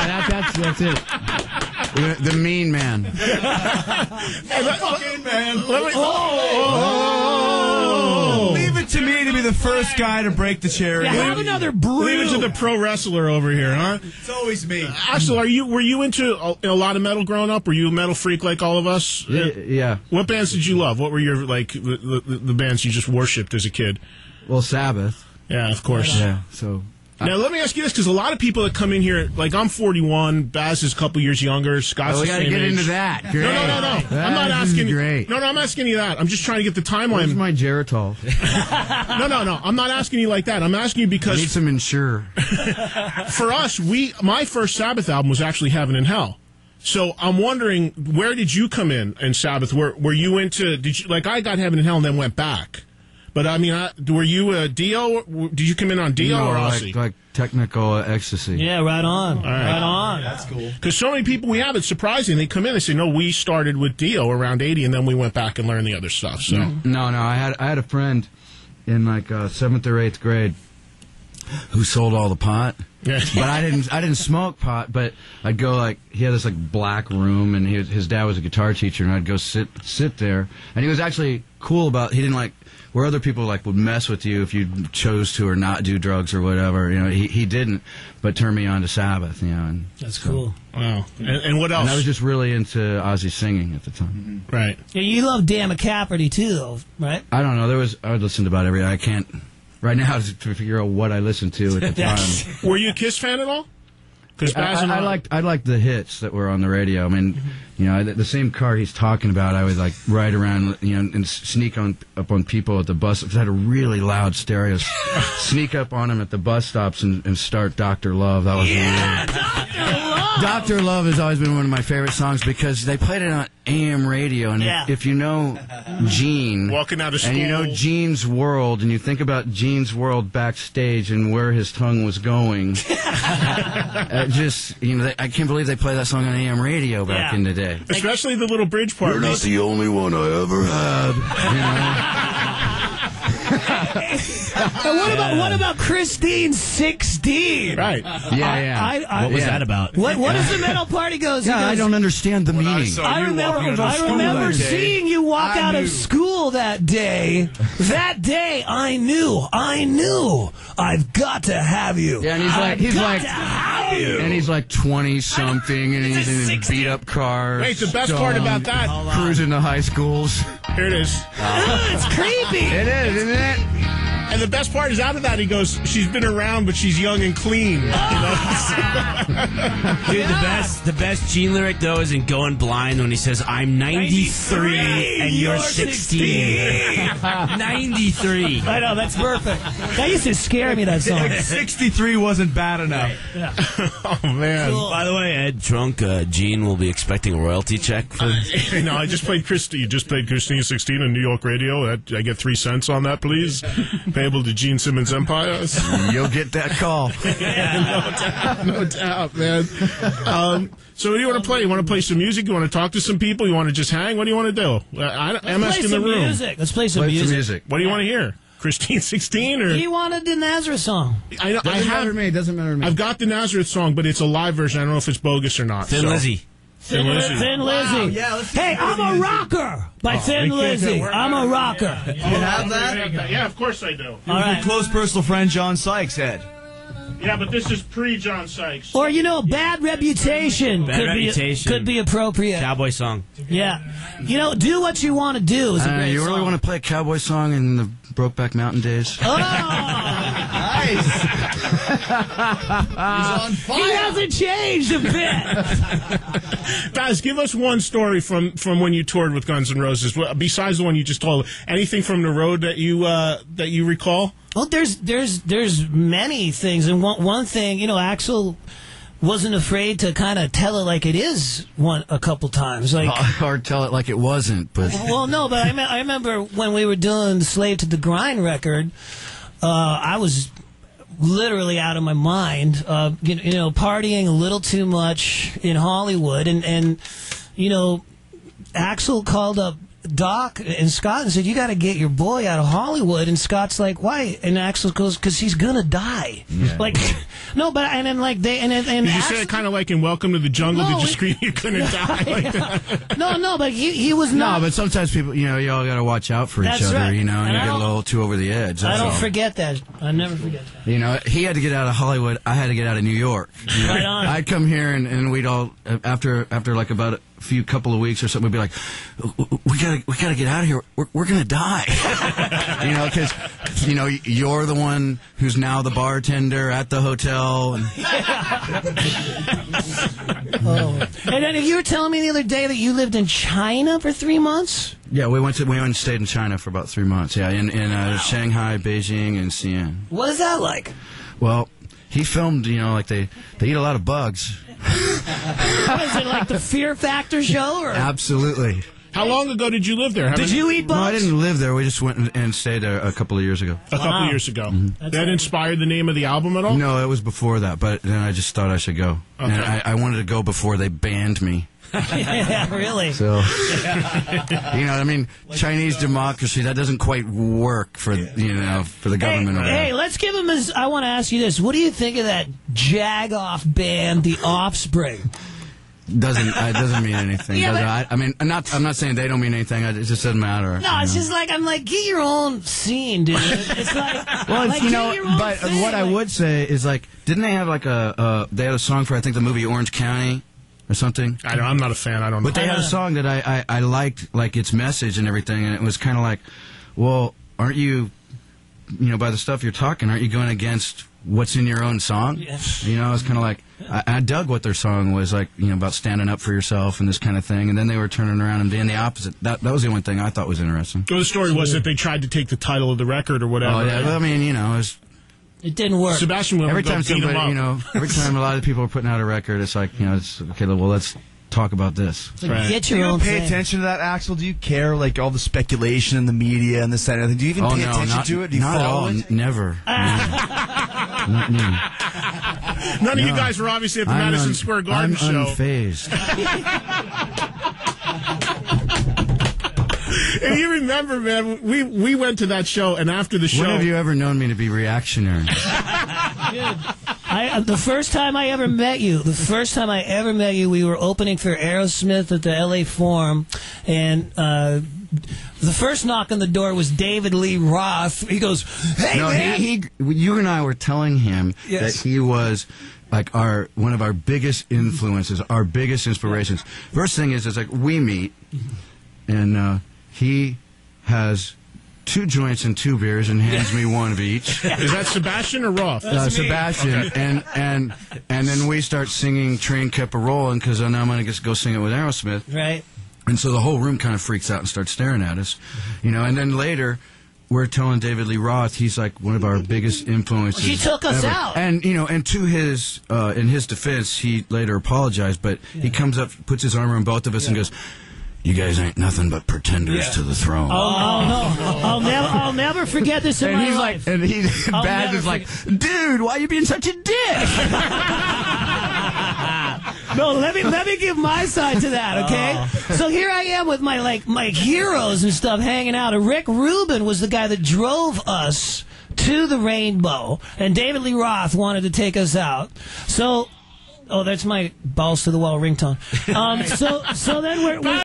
that's it. The mean man. Fucking man. Leave it to me to be the first guy to break the cherry. Yeah, have another brew. Leave it to the pro wrestler over here, huh? It's always me. Axl, were you into a lot of metal growing up? Were you a metal freak like all of us? Yeah. What bands did you love? What were your the bands you just worshipped as a kid? Well, Sabbath. Yeah, of course. Yeah. So. Now, let me ask you this, because a lot of people that come in here, like I'm 41, Baz is a couple years younger, Scott's the same age. We got to get into that. Great. No. I'm not asking you. Great. No, I'm asking you that. I'm just trying to get the timeline. Where's my Geritol? No. I'm not asking you like that. I'm asking you because... I need some Ensure. For us, my first Sabbath album was actually Heaven and Hell. So I'm wondering, where did you come in Sabbath? Were you into... I got Heaven and Hell and then went back. But, I mean, were you a Dio? Did you come in on Dio or Ozzy? Like technical ecstasy. Yeah, right on. All right. Right on. Yeah, that's cool. Because so many people we have, it's surprising. They come in, they say, no, we started with Dio around 80, and then we went back and learned the other stuff. So No, I had a friend in, 7th or 8th grade who sold all the pot. Yeah. But I didn't smoke pot, but I'd go, he had this, black room, and his dad was a guitar teacher, and I'd go sit there. And he was actually cool about, he didn't where other people would mess with you if you chose to or not do drugs or whatever. He didn't, but turned me on to Sabbath. And that's cool. Wow. And what else? And I was just really into Ozzy singing at the time. Mm-hmm. Right. Yeah, you love Dan McCafferty too, though, right? I don't know. I would listen to about every. I can't right now to figure out what I listened to at the time. Were you a Kiss fan at all? I liked the hits that were on the radio. I mean, the same car he's talking about, I would ride around, and sneak up on people at the bus. If it had a really loud stereo, sneak up on them at the bus stops and start Dr. Love. That was Dr. Love has always been one of my favorite songs because they played it on AM radio, and if you know Gene, walking out of school, and you know Gene's World, and you think about Gene's World backstage and where his tongue was going, I can't believe they played that song on AM radio back in the day. Especially the little bridge part. You're not the only one I ever had. And what about Christine 16? Right. Yeah. What was that about? What does the metal party goes? Yeah, I don't understand the meaning. I remember seeing you walk out of school that day. That day, I knew, I've got to have you. Yeah, and he's like 20-something, and he's in beat-up cars. Wait, the best part about that, cruising to high schools. Here it is. It's creepy. It is, isn't it? And the best part is out of that, he goes, she's been around, but she's young and clean. Dude, the best Gene lyric, though, is in Going Blind when he says, I'm 93 and you're 16. 93. I know, that's perfect. That used to scare me, that song. 63 wasn't bad enough. Yeah. Oh, man. Cool. By the way, Ed, drunk Gene will be expecting a royalty check. No, I just played Christine 16 on New York radio. I get 3 cents on that, please. Payable to Gene Simmons Empire. You'll get that call. No doubt, man. So what do you want to play? You want to play some music? You want to talk to some people? You want to just hang? What do you want to do? I'm asking the room. Let's play some music. What do you want to hear? Christine 16 or he wanted the Nazareth song. Doesn't matter to me. I've got the Nazareth song, but it's a live version. I don't know if it's bogus or not. Thin Lizzy. Thin Lizzy. Wow, yeah, hey, I'm a rocker by Thin Lizzy. I'm a rocker. You have that? Yeah, of course I do. All right. Close personal friend John Sykes, Ed. Yeah, but this is pre-John Sykes. Or, Bad Reputation. Could be appropriate. Cowboy song. Yeah. Do what you want to do is a great You really song. want to play a cowboy song in the Brokeback Mountain days? Oh! Nice. He's on fire. He hasn't changed a bit. Guys, give us one story from when you toured with Guns N' Roses, besides the one you just told. Anything from the road that you recall? Well, there's many things, and one thing, Axl wasn't afraid to kind of tell it like it is a couple times, or tell it like it wasn't. But well, no, but I remember when we were doing the Slave to the Grind record, I was literally out of my mind, partying a little too much in Hollywood, and Axl called up Doc and Scott and said, "You got to get your boy out of Hollywood." And Scott's like, "Why?" And Axl goes, "Because he's gonna die." Yeah. Like, no, but and then like they and Did you Axl, say it kind of like in Welcome to the Jungle? No, Did you scream you're gonna die like that? no, but he was No, not. but sometimes people, you all got to watch out for That's each other, right. and And you I get a don't- little too over the edge. I That's don't all. forget that. I never forget that. He had to get out of Hollywood. I had to get out of New York. Right on. I'd come here and we'd all after like about a couple of weeks or something, we'd be like, we gotta get out of here. We're gonna die. Because you're the one who's now the bartender at the hotel. And And then you were telling me the other day that you lived in China for 3 months. yeah, we went and stayed in China for about 3 months. Yeah, in Shanghai, Beijing, and Xi'an. What is that like? Well, he filmed. Like they eat a lot of bugs. What is it, like the Fear Factor show? Or Absolutely. How long ago did you live there? did you eat bugs? No, I didn't live there. We just went and stayed there a couple of years ago. A couple years ago. That inspired the name of the album at all? No, it was before that, but then I just thought I should go. Okay. And I wanted to go before they banned me. Yeah, really. So, Chinese democracy, that doesn't quite work for the government over Hey, there. let's give him his. I want to ask you this: what do you think of that jag-off band, The Offspring? Doesn't mean anything. Yeah, does it? I'm not saying they don't mean anything. It just doesn't matter. No, it's just like I'm like, get your own scene, dude. It's like, Well, like, get your own but thing. what I Like, would say is didn't they have they had a song for I think the movie Orange County or something? I'm not a fan. I don't know. But they had a song that I liked, like its message and everything, and it was kind of like, well, aren't you, by the stuff you're talking, aren't you going against what's in your own song? Yes. It's kind of like, I dug what their song was, like, about standing up for yourself and this kind of thing, and then they were turning around and being the opposite. That was the only thing I thought was interesting. Well, the story was that they tried to take the title of the record or whatever. Oh, yeah, well, it was... it didn't work. Sebastian Williams Every time beat him somebody, up. every time a lot of people are putting out a record, it's like, it's okay. Well, let's talk about this. Like, Right. get Do your you own pay thing. attention to that, Axl? Do you care, like, all the speculation in the media and this and that? Do you even pay attention to it? Do you not at follow all. it? Never. Not me. None of you guys were obviously at the Madison Square Garden I'm show. unfazed. And you remember, man, we went to that show, and after the show... When have you ever known me to be reactionary? The first time I ever met you, we were opening for Aerosmith at the LA Forum, and the first knock on the door was David Lee Roth. He goes, "Hey, No, man!" you and I were telling him Yes. that he was like one of our biggest influences, our biggest inspirations. First thing is like we meet, and he has 2 joints and 2 beers and hands me one of each. Is that Sebastian or Roth? Sebastian, Okay. and then we start singing "Train Kept a Rollin'" because I know I'm going to go sing it with Aerosmith. Right. And so the whole room kind of freaks out and starts staring at us, And then later, we're telling David Lee Roth he's like one of our biggest influences. He took us ever. out. And and to his in his defense, he later apologized, but he comes up, puts his arm around both of us, and goes, "You guys ain't nothing but pretenders to the throne." Oh no! I'll never forget this in and my he's life. like, and he I'll Bad never is like, "Dude, why are you being such a dick?" No, let me give my side to that, okay? So here I am with my heroes and stuff hanging out. And Rick Rubin was the guy that drove us to the Rainbow, and David Lee Roth wanted to take us out. So, that's my balls to the wall ringtone. So then we're